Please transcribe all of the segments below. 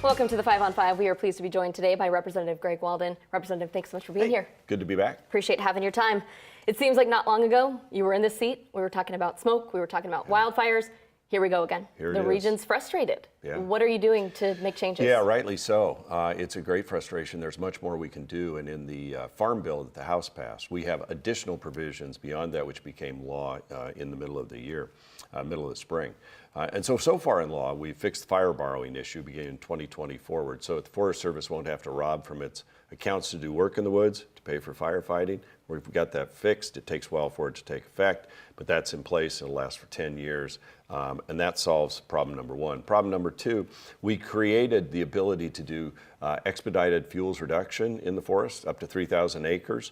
Welcome to the 5 on 5. We are pleased to be joined today by Representative Greg Walden. Representative, thanks so much for being here. Good to be back. Appreciate having your time. It seems like not long ago you were in this seat. We were talking about smoke. We were talking about wildfires. Here we go again. The region's frustrated. Yeah. What are you doing to make changes? Yeah, rightly so. It's a great frustration. There's much more we can do. And in the Farm Bill that the House passed, we have additional provisions beyond that which became law in the middle of the year, middle of the spring. And so far in law, we fixed the fire borrowing issue beginning in 2020 forward. So the Forest Service won't have to rob from its accounts to do work in the woods, to pay for firefighting. We've got that fixed. It takes a while for it to take effect, but that's in place. It'll last for 10 years. And that solves problem number one. Problem number two, we created the ability to do expedited fuels reduction in the forest, up to 3,000 acres.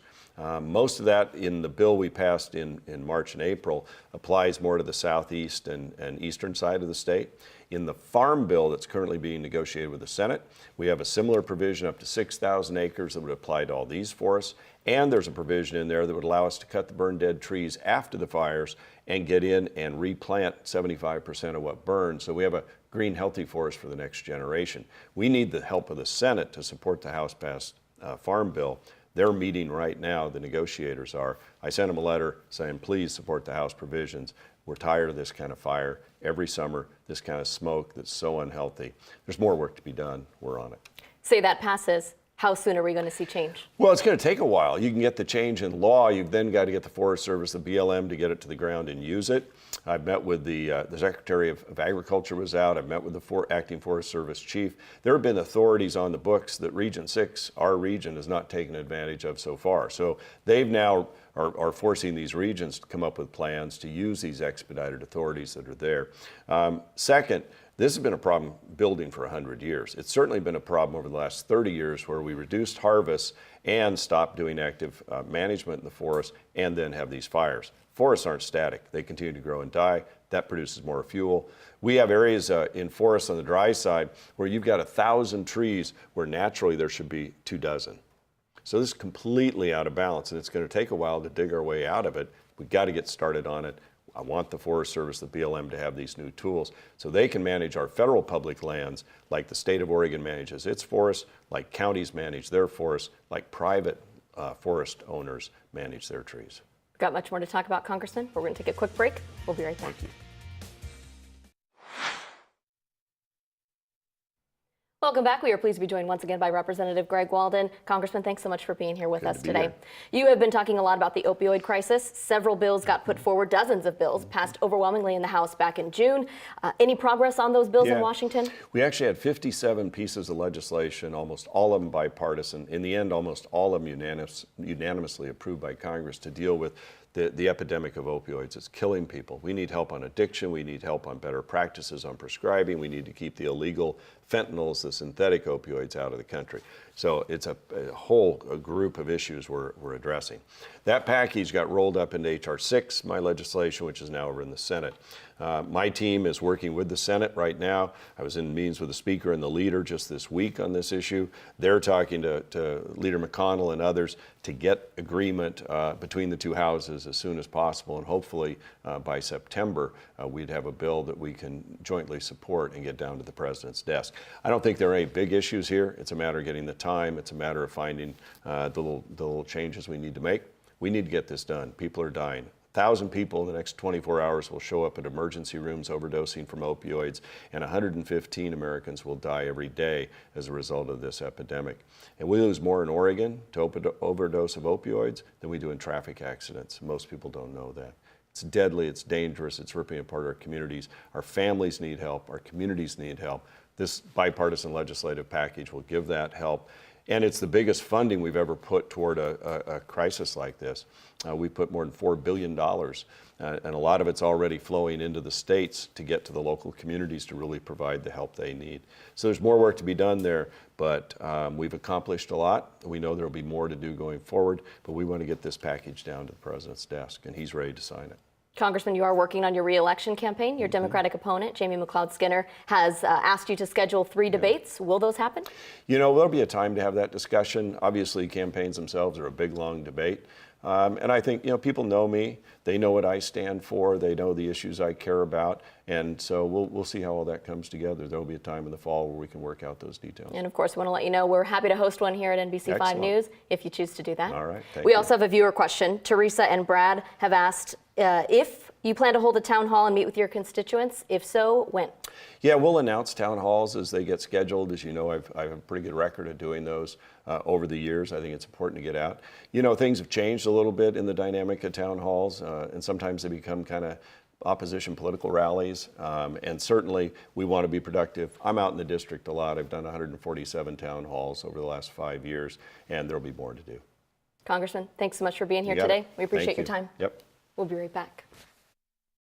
Most of that in the bill we passed in March and April applies more to the southeast and eastern side of the state. In the Farm Bill that's currently being negotiated with the Senate, we have a similar provision up to 6,000 acres that would apply to all these forests. And there's a provision in there that would allow us to cut the burn dead trees after the fires and get in and replant 75% of what burned. So we have a green, healthy forest for the next generation. We need the help of the Senate to support the House-passed Farm Bill. They're meeting right now, the negotiators are. I sent them a letter saying, please support the House provisions. We're tired of this kind of fire every summer, this kind of smoke that's so unhealthy. There's more work to be done. We're on it. Say that passes. How soon are we going to see change? Well, it's going to take a while. You can get the change in law. You've then got to get the Forest Service, the BLM, to get it to the ground and use it. I've met with the Secretary of Agriculture was out. I've met with the acting Forest Service chief. There have been authorities on the books that Region 6, our region, has not taken advantage of so far. So they've now are forcing these regions to come up with plans to use these expedited authorities that are there. Second, this has been a problem building for 100 years. It's certainly been a problem over the last 30 years where we reduced harvests and stopped doing active management in the forest and then have these fires. Forests aren't static. They continue to grow and die. That produces more fuel. We have areas in forests on the dry side where you've got 1,000 trees where naturally there should be 24. So this is completely out of balance, and it's going to take a while to dig our way out of it. We've got to get started on it. I want the Forest Service, the BLM, to have these new tools so they can manage our federal public lands like the state of Oregon manages its forests, like counties manage their forests, like private forest owners manage their trees. We've got much more to talk about, Congressman. We're going to take a quick break. We'll be right back. Thank you. Welcome back. We are pleased to be joined once again by Representative Greg Walden. Congressman, thanks so much for being here with us today. You have been talking a lot about the opioid crisis. Several bills got put forward, dozens of bills passed overwhelmingly in the House back in June. Any progress on those bills in Washington? We actually had 57 pieces of legislation, almost all of them bipartisan. In the end, almost all of them unanimously approved by Congress to deal with the epidemic of opioids. It's killing people. We need help on addiction. We need help on better practices on prescribing. We need to keep the illegal fentanyls, the synthetic opioids, out of the country. So it's a whole group of issues we're addressing. That package got rolled up into H.R. 6, my legislation, which is now over in the Senate. My team is working with the Senate right now. I was in meetings with the Speaker and the Leader just this week on this issue. They're talking to Leader McConnell and others to get agreement between the two houses as soon as possible, and hopefully by September we'd have a bill that we can jointly support and get down to the President's desk. I don't think there are any big issues here. It's a matter of getting the time. It's a matter of finding the little changes we need to make. We need to get this done. People are dying. 1,000 people in the next 24 hours will show up at emergency rooms overdosing from opioids, and 115 Americans will die every day as a result of this epidemic. And we lose more in Oregon to overdose of opioids than we do in traffic accidents. Most people don't know that. It's deadly, it's dangerous, it's ripping apart our communities. Our families need help, our communities need help. This bipartisan legislative package will give that help. And it's the biggest funding we've ever put toward a crisis like this. We put more than $4 billion, and a lot of it's already flowing into the states to get to the local communities to really provide the help they need. So there's more work to be done there, but we've accomplished a lot. We know there will be more to do going forward, but we want to get this package down to the President's desk, and he's ready to sign it. Congressman, you are working on your reelection campaign. Your Democratic opponent, Jamie McLeod-Skinner, has asked you to schedule 3 debates. Will those happen? You know, there'll be a time to have that discussion. Obviously, campaigns themselves are a big, long debate. And I think, people know me. They know what I stand for. They know the issues I care about. And so we'll see how all that comes together. There will be a time in the fall where we can work out those details. And of course, we want to let you know we're happy to host one here at NBC5 Excellent. News if you choose to do that. All right. We you. also have a viewer question. Teresa and Brad have asked if you plan to hold a town hall and meet with your constituents. If so, when? Yeah, we'll announce town halls as they get scheduled. As you know, I have a pretty good record of doing those over the years. I think it's important to get out. Things have changed a little bit in the dynamic of town halls, and sometimes they become kind of opposition political rallies, and certainly we want to be productive. I'm out in the district a lot. I've done 147 town halls over the last 5 years, and there'll be more to do. Congressman, thanks so much for being here You got today. it. We appreciate Thank your you. time. Yep. We'll be right back.